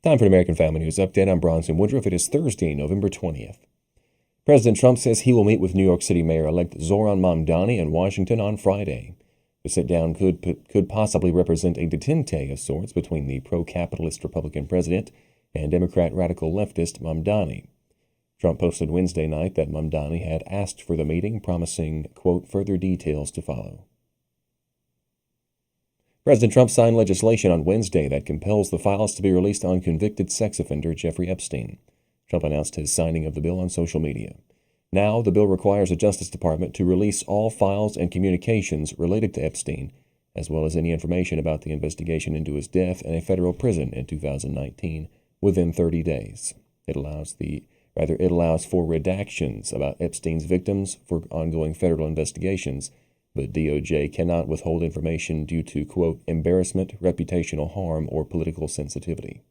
Time for an American Family News Update. I'm Bronson Woodruff. It is Thursday, November 20th. President Trump says he will meet with New York City Mayor-elect Zohran Mamdani in Washington on Friday. The sit-down could possibly represent a detente of sorts between the pro-capitalist Republican president and Democrat radical leftist Mamdani. Trump posted Wednesday night that Mamdani had asked for the meeting, promising, quote, further details to follow. President Trump signed legislation on Wednesday that compels the files to be released on convicted sex offender Jeffrey Epstein. Trump announced his signing of the bill on social media. Now, the bill requires the Justice Department to release all files and communications related to Epstein, as well as any information about the investigation into his death in a federal prison in 2019, within 30 days. It allows for redactions about Epstein's victims for ongoing federal investigations, but DOJ cannot withhold information due to, quote, embarrassment, reputational harm, or political sensitivity.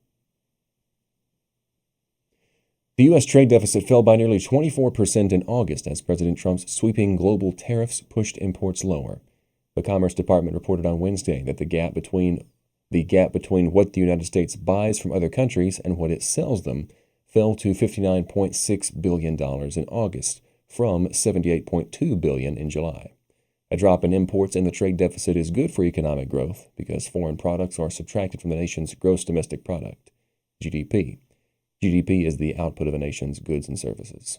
The U.S. trade deficit fell by nearly 24% in August as President Trump's sweeping global tariffs pushed imports lower. The Commerce Department reported on Wednesday that the gap between what the United States buys from other countries and what it sells them fell to $59.6 billion in August, from $78.2 billion in July. A drop in imports in the trade deficit is good for economic growth because foreign products are subtracted from the nation's gross domestic product, GDP. GDP is the output of a nation's goods and services.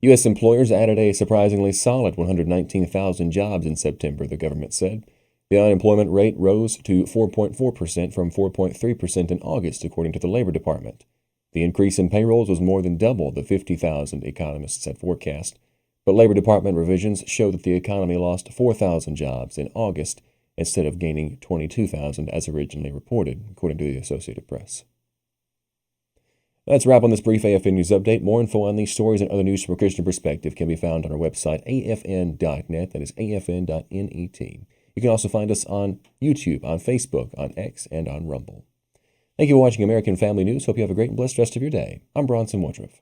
U.S. employers added a surprisingly solid 119,000 jobs in September, the government said. The unemployment rate rose to 4.4% from 4.3% in August, according to the Labor Department. The increase in payrolls was more than double the 50,000 economists had forecast. But Labor Department revisions show that the economy lost 4,000 jobs in August instead of gaining 22,000 as originally reported, according to the Associated Press. That's a wrap on this brief AFN News Update. More info on these stories and other news from a Christian perspective can be found on our website, afn.net. That is afn.net. You can also find us on YouTube, on Facebook, on X, and on Rumble. Thank you for watching American Family News. Hope you have a great and blessed rest of your day. I'm Bronson Woodruff.